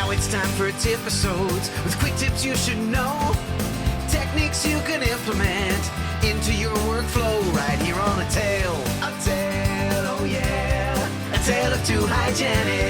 Now it's time for TIPisodes with quick tips you should know. Techniques you can implement into your workflow right here on A Tale, oh yeah, A Tale of Two Hygienists.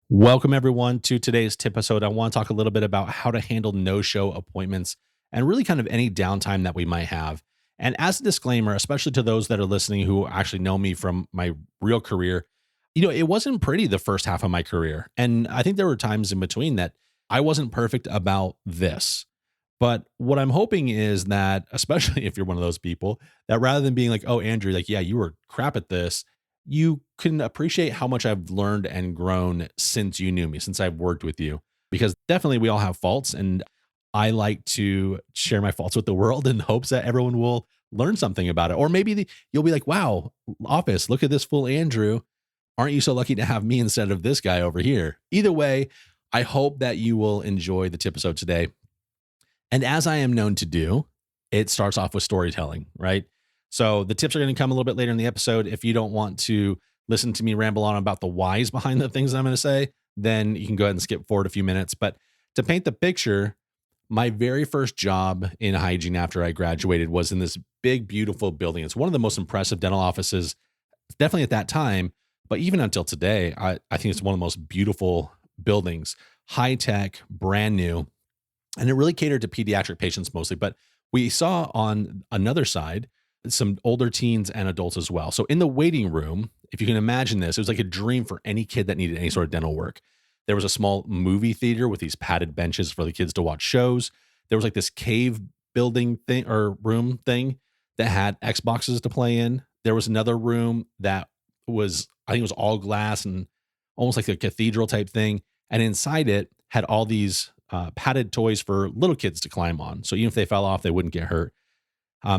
Welcome everyone to today's TIPisode. I want to talk a little bit about how to handle no-show appointments and really kind of any downtime that we might have. And as a disclaimer, especially to those that are listening who actually know me from my real career, it wasn't pretty the first half of my career. And I think there were times in between that I wasn't perfect about this. But what I'm hoping is that, especially if you're one of those people, that rather than being like, oh, Andrew, like, yeah, you were crap at this, you can appreciate how much I've learned and grown since you knew me, since I've worked with you. Because definitely we all have faults, and I like to share my faults with the world in hopes that everyone will learn something about it. Or maybe you'll be like, wow, office, look at this fool Andrew. Aren't you so lucky to have me instead of this guy over here? Either way, I hope that you will enjoy the TIPisode today. And as I am known to do, it starts off with storytelling, right? So the tips are going to come a little bit later in the episode. If you don't want to listen to me ramble on about the whys behind the things that I'm going to say, then you can go ahead and skip forward a few minutes. But to paint the picture, my very first job in hygiene after I graduated was in this big, beautiful building. It's one of the most impressive dental offices, definitely at that time. But even until today, I think it's one of the most beautiful buildings, high tech, brand new. And it really catered to pediatric patients mostly. But we saw on another side some older teens and adults as well. So in the waiting room, if you can imagine this, it was like a dream for any kid that needed any sort of dental work. There was a small movie theater with these padded benches for the kids to watch shows. There was like this cave building thing or room thing that had Xboxes to play in. There was another room that was, I think it was all glass and almost like a cathedral type thing. And inside it had all these padded toys for little kids to climb on. So even if they fell off, they wouldn't get hurt.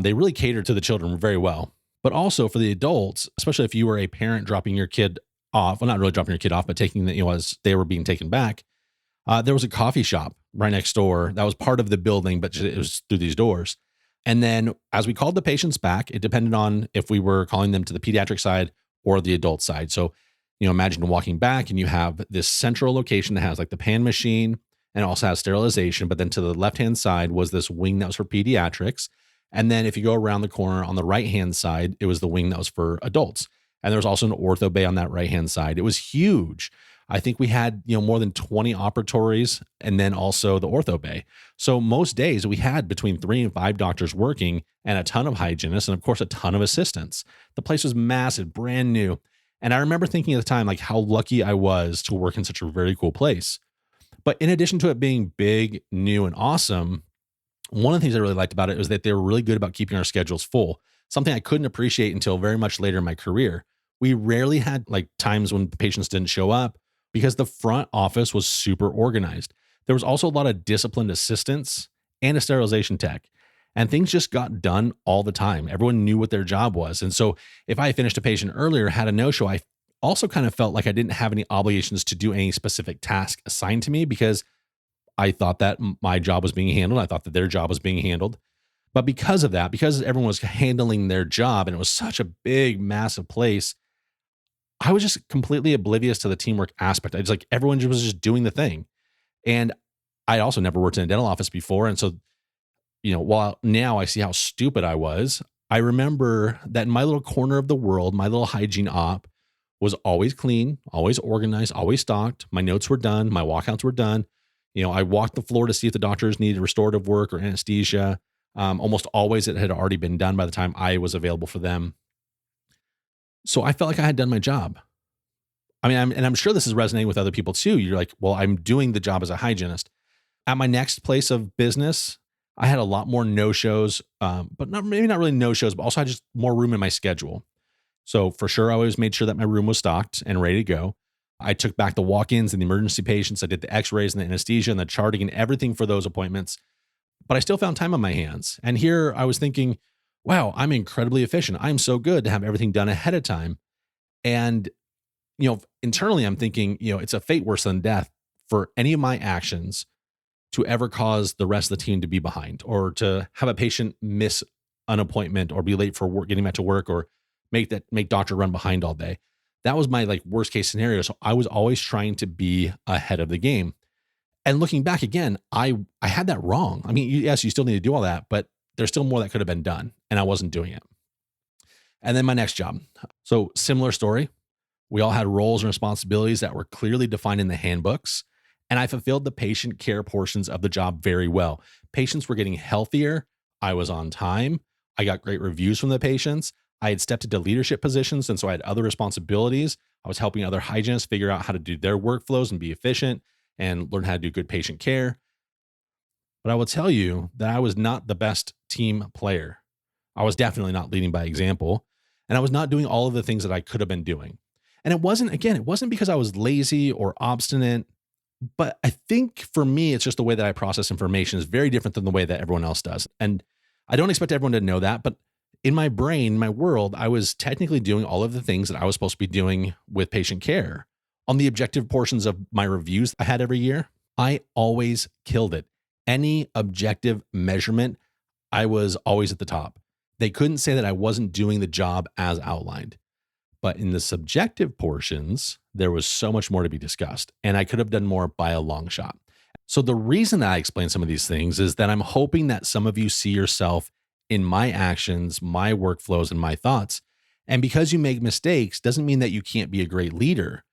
They really catered to the children very well. But also for the adults, especially if you were a parent dropping your kid off, well, not really dropping your kid off, but taking the, as they were being taken back, there was a coffee shop right next door that was part of the building, but it was through these doors. And then as we called the patients back, it depended on if we were calling them to the pediatric side or the adult side. So, imagine walking back and you have this central location that has like the pan machine and also has sterilization. But then to the left-hand side was this wing that was for pediatrics. And then if you go around the corner on the right-hand side, it was the wing that was for adults. And there was also an ortho bay on that right-hand side. It was huge. I think we had, more than 20 operatories and then also the ortho bay. So most days we had between 3 and 5 doctors working and a ton of hygienists and of course a ton of assistants. The place was massive, brand new. And I remember thinking at the time, like how lucky I was to work in such a very cool place. But in addition to it being big, new, and awesome, one of the things I really liked about it was that they were really good about keeping our schedules full, something I couldn't appreciate until very much later in my career. We rarely had like times when patients didn't show up because the front office was super organized. There was also a lot of disciplined assistants and a sterilization tech, and things just got done all the time. Everyone knew what their job was. And so if I finished a patient earlier, had a no-show, I also kind of felt like I didn't have any obligations to do any specific task assigned to me because I thought that my job was being handled. I thought that their job was being handled. But because of that, because everyone was handling their job and it was such a big, massive place, I was just completely oblivious to the teamwork aspect. I was like, everyone was just doing the thing. And I also never worked in a dental office before. And so, while now I see how stupid I was, I remember that in my little corner of the world, my little hygiene op was always clean, always organized, always stocked. My notes were done. My walkouts were done. I walked the floor to see if the doctors needed restorative work or anesthesia. Almost always it had already been done by the time I was available for them. So I felt like I had done my job. I mean, I'm sure this is resonating with other people too. You're like, well, I'm doing the job as a hygienist. At my next place of business, I had a lot more no-shows, but maybe not really no-shows, but also I had just more room in my schedule. So for sure, I always made sure that my room was stocked and ready to go. I took back the walk-ins and the emergency patients. I did the x-rays and the anesthesia and the charting and everything for those appointments. But I still found time on my hands. And here I was thinking, wow, I'm incredibly efficient. I'm so good to have everything done ahead of time. And, internally I'm thinking, it's a fate worse than death for any of my actions to ever cause the rest of the team to be behind or to have a patient miss an appointment or be late for work, getting back to work, or make doctor run behind all day. That was my like worst case scenario. So I was always trying to be ahead of the game. And looking back again, I had that wrong. I mean, yes, you still need to do all that, but there's still more that could have been done, and I wasn't doing it. And then my next job. So similar story. We all had roles and responsibilities that were clearly defined in the handbooks, and I fulfilled the patient care portions of the job very well. Patients were getting healthier. I was on time. I got great reviews from the patients. I had stepped into leadership positions, and so I had other responsibilities. I was helping other hygienists figure out how to do their workflows and be efficient and learn how to do good patient care. But I will tell you that I was not the best team player. I was definitely not leading by example, and I was not doing all of the things that I could have been doing. And it wasn't because I was lazy or obstinate, but I think for me, it's just the way that I process information is very different than the way that everyone else does. And I don't expect everyone to know that, but in my brain, my world, I was technically doing all of the things that I was supposed to be doing with patient care. On the objective portions of my reviews I had every year, I always killed it. Any objective measurement, I was always at the top. They couldn't say that I wasn't doing the job as outlined. But in the subjective portions, there was so much more to be discussed, and I could have done more by a long shot. So the reason that I explain some of these things is that I'm hoping that some of you see yourself in my actions, my workflows, and my thoughts. And because you make mistakes doesn't mean that you can't be a great leader.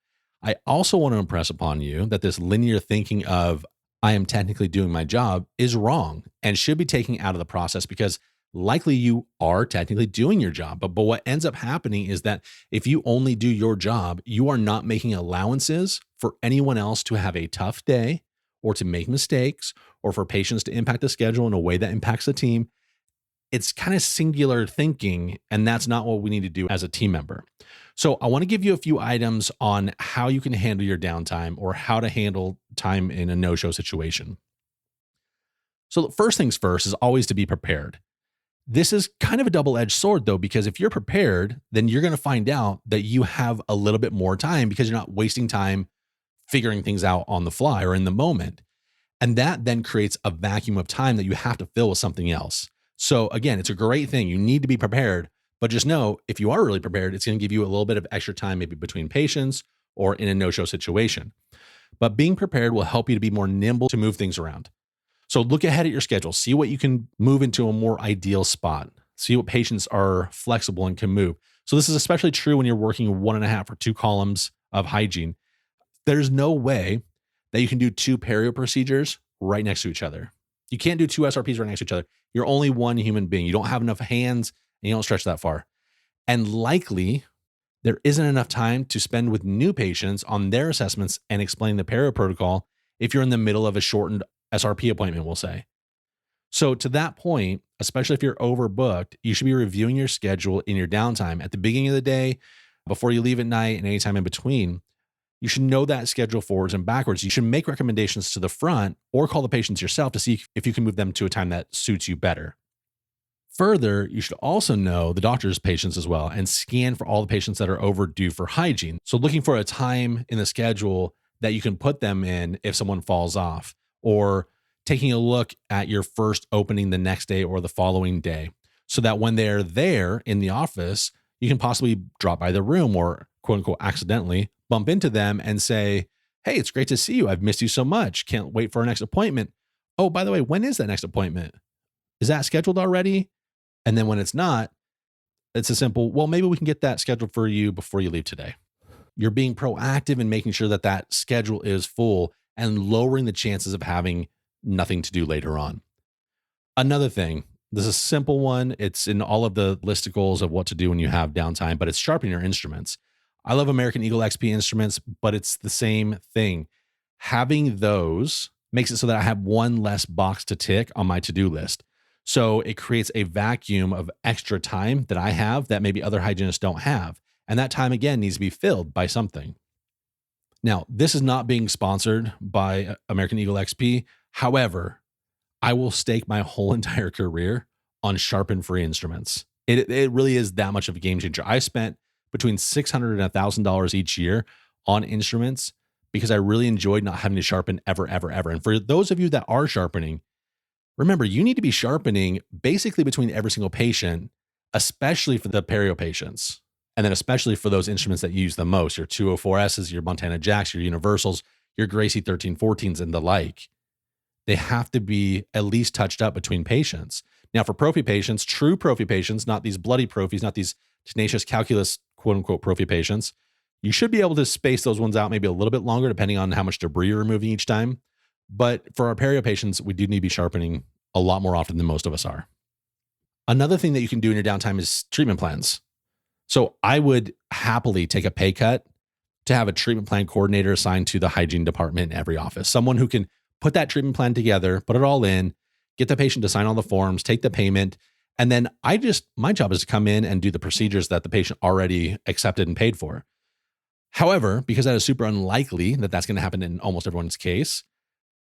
I also want to impress upon you that this linear thinking of I am technically doing my job is wrong and should be taken out of the process, because likely you are technically doing your job. But what ends up happening is that if you only do your job, you are not making allowances for anyone else to have a tough day or to make mistakes or for patients to impact the schedule in a way that impacts the team. It's kind of singular thinking, and that's not what we need to do as a team member. So I want to give you a few items on how you can handle your downtime or how to handle time in a no-show situation. So first things first is always to be prepared. This is kind of a double-edged sword though, because if you're prepared, then you're going to find out that you have a little bit more time because you're not wasting time figuring things out on the fly or in the moment. And that then creates a vacuum of time that you have to fill with something else. So again, it's a great thing. You need to be prepared, but just know if you are really prepared, it's going to give you a little bit of extra time, maybe between patients or in a no-show situation. But being prepared will help you to be more nimble to move things around. So look ahead at your schedule, see what you can move into a more ideal spot, see what patients are flexible and can move. So this is especially true when you're working 1.5 or 2 columns of hygiene. There's no way that you can do 2 perio procedures right next to each other. You can't do 2 SRPs right next to each other. You're only one human being. You don't have enough hands and you don't stretch that far. And likely there isn't enough time to spend with new patients on their assessments and explain the perio protocol if you're in the middle of a shortened SRP appointment, we'll say. So to that point, especially if you're overbooked, you should be reviewing your schedule in your downtime at the beginning of the day, before you leave at night, and anytime in between. You should know that schedule forwards and backwards. You should make recommendations to the front or call the patients yourself to see if you can move them to a time that suits you better. Further, you should also know the doctor's patients as well and scan for all the patients that are overdue for hygiene. So looking for a time in the schedule that you can put them in if someone falls off, or taking a look at your first opening the next day or the following day, so that when they're there in the office, you can possibly drop by the room or quote unquote accidentally bump into them and say, hey, it's great to see you. I've missed you so much. Can't wait for our next appointment. Oh, by the way, when is that next appointment? Is that scheduled already? And then when it's not, it's a simple, well, maybe we can get that scheduled for you before you leave today. You're being proactive in making sure that that schedule is full and lowering the chances of having nothing to do later on. Another thing, this is a simple one. It's in all of the listicles of what to do when you have downtime, but it's sharpening your instruments. I love American Eagle XP instruments, but it's the same thing. Having those makes it so that I have one less box to tick on my to-do list. So it creates a vacuum of extra time that I have that maybe other hygienists don't have. And that time, again, needs to be filled by something. Now, this is not being sponsored by American Eagle XP. However, I will stake my whole entire career on sharpen free instruments. It really is that much of a game changer. I spent between $600 and $1,000 each year on instruments because I really enjoyed not having to sharpen ever. And for those of you that are sharpening, remember, you need to be sharpening basically between every single patient, especially for the perio patients. And then especially for those instruments that you use the most, your 204Ss, your Montana Jacks, your Universals, your Gracie 1314s and the like, they have to be at least touched up between patients. Now for prophy patients, true prophy patients, not these bloody prophies, not these tenacious calculus, quote unquote, prophy patients, you should be able to space those ones out maybe a little bit longer depending on how much debris you're removing each time. But for our perio patients, we do need to be sharpening a lot more often than most of us are. Another thing that you can do in your downtime is treatment plans. So I would happily take a pay cut to have a treatment plan coordinator assigned to the hygiene department in every office. Someone who can put that treatment plan together, put it all in, get the patient to sign all the forms, take the payment. And then my job is to come in and do the procedures that the patient already accepted and paid for. However, because that is super unlikely that that's going to happen in almost everyone's case,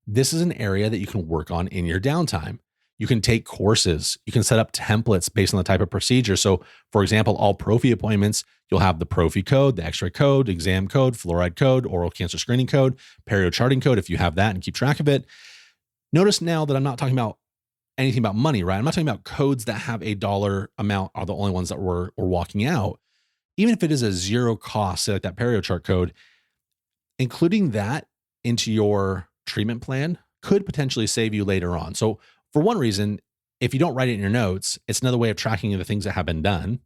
this is an area that you can work on in your downtime. You can take courses. You can set up templates based on the type of procedure. So for example, all prophy appointments, you'll have the prophy code, the x-ray code, exam code, fluoride code, oral cancer screening code, perio charting code, if you have that and keep track of it. Notice now that I'm not talking about anything about money, right? I'm not talking about codes that have a dollar amount are the only ones that we're walking out. Even if it is a zero cost, say like that perio chart code, including that into your treatment plan could potentially save you later on. So for one reason, if you don't write it in your notes, it's another way of tracking the things that have been done.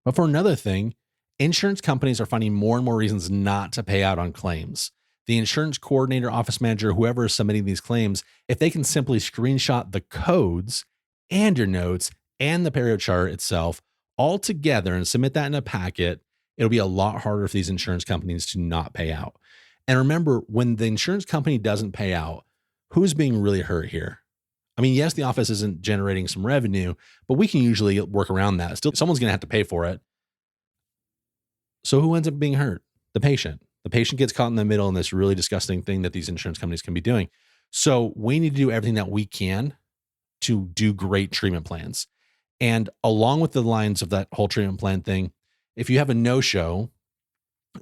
But for another thing, insurance companies are finding more and more reasons not to pay out on claims. The insurance coordinator, office manager, whoever is submitting these claims, if they can simply screenshot the codes and your notes and the perio chart itself all together and submit that in a packet, it'll be a lot harder for these insurance companies to not pay out. And remember, when the insurance company doesn't pay out, who's being really hurt here? I mean, yes, the office isn't generating some revenue, but we can usually work around that. Still, someone's going to have to pay for it. So who ends up being hurt? The patient. The patient gets caught in the middle in this really disgusting thing that these insurance companies can be doing. So we need to do everything that we can to do great treatment plans. And along with the lines of that whole treatment plan thing, if you have a no-show,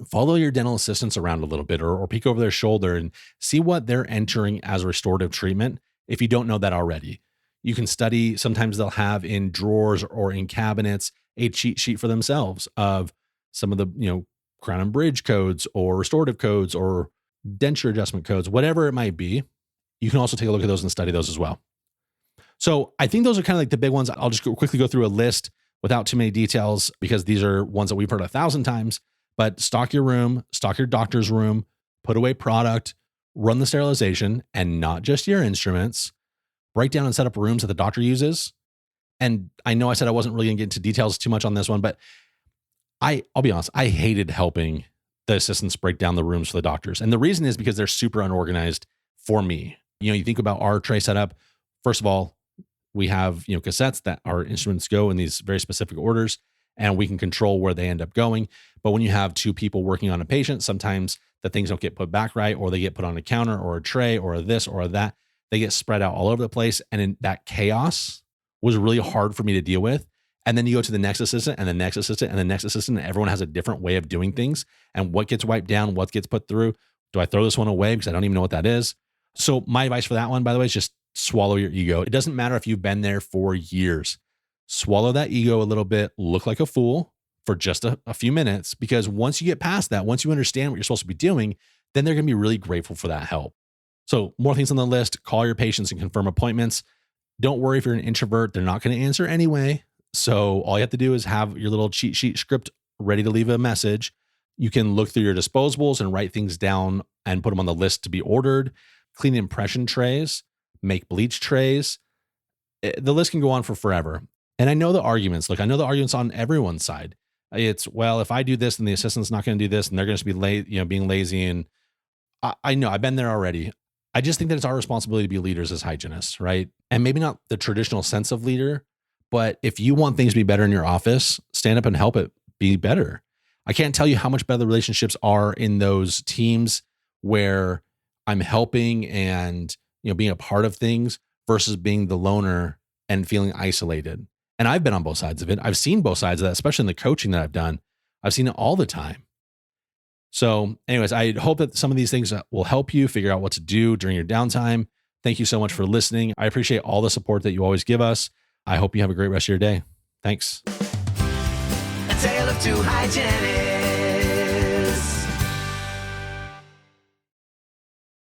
follow your dental assistants around a little bit or peek over their shoulder and see what they're entering as restorative treatment. If you don't know that already, you can study. Sometimes they'll have in drawers or in cabinets a cheat sheet for themselves of some of the, crown and bridge codes or restorative codes or denture adjustment codes, whatever it might be. You can also take a look at those and study those as well. So I think those are kind of like the big ones. I'll just quickly go through a list without too many details because these are ones that we've heard 1,000 times. But stock your room, stock your doctor's room, put away product, run the sterilization, and not just your instruments. Break down and set up rooms that the doctor uses. And I know I said I wasn't really going to get into details too much on this one, but I'll be honest, I hated helping the assistants break down the rooms for the doctors. And the reason is because they're super unorganized for me. You think about our tray setup. First of all, we have, cassettes that our instruments go in these very specific orders, and we can control where they end up going. But when you have two people working on a patient, sometimes the things don't get put back right, or they get put on a counter or a tray or this or that. They get spread out all over the place. And in that chaos was really hard for me to deal with. And then you go to the next assistant and the next assistant and the next assistant, and everyone has a different way of doing things. And what gets wiped down, what gets put through. Do I throw this one away because I don't even know what that is? So my advice for that one, by the way, is just swallow your ego. It doesn't matter if you've been there for years. Swallow that ego a little bit, look like a fool for just a few minutes, because once you get past that, once you understand what you're supposed to be doing, then they're going to be really grateful for that help. So more things on the list: call your patients and confirm appointments. Don't worry if you're an introvert, they're not going to answer anyway. So all you have to do is have your little cheat sheet script ready to leave a message. You can look through your disposables and write things down and put them on the list to be ordered. Clean impression trays, make bleach trays. The list can go on for forever. And I know the arguments. Look, I know the arguments on everyone's side. It's, well, if I do this, then the assistant's not going to do this, and they're going to be being lazy. And I know I've been there already. I just think that it's our responsibility to be leaders as hygienists, right? And maybe not the traditional sense of leader, but if you want things to be better in your office, stand up and help it be better. I can't tell you how much better the relationships are in those teams where I'm helping and being a part of things versus being the loner and feeling isolated. And I've been on both sides of it. I've seen both sides of that, especially in the coaching that I've done. I've seen it all the time. So anyways, I hope that some of these things will help you figure out what to do during your downtime. Thank you so much for listening. I appreciate all the support that you always give us. I hope you have a great rest of your day. Thanks. A tale of too hygienic.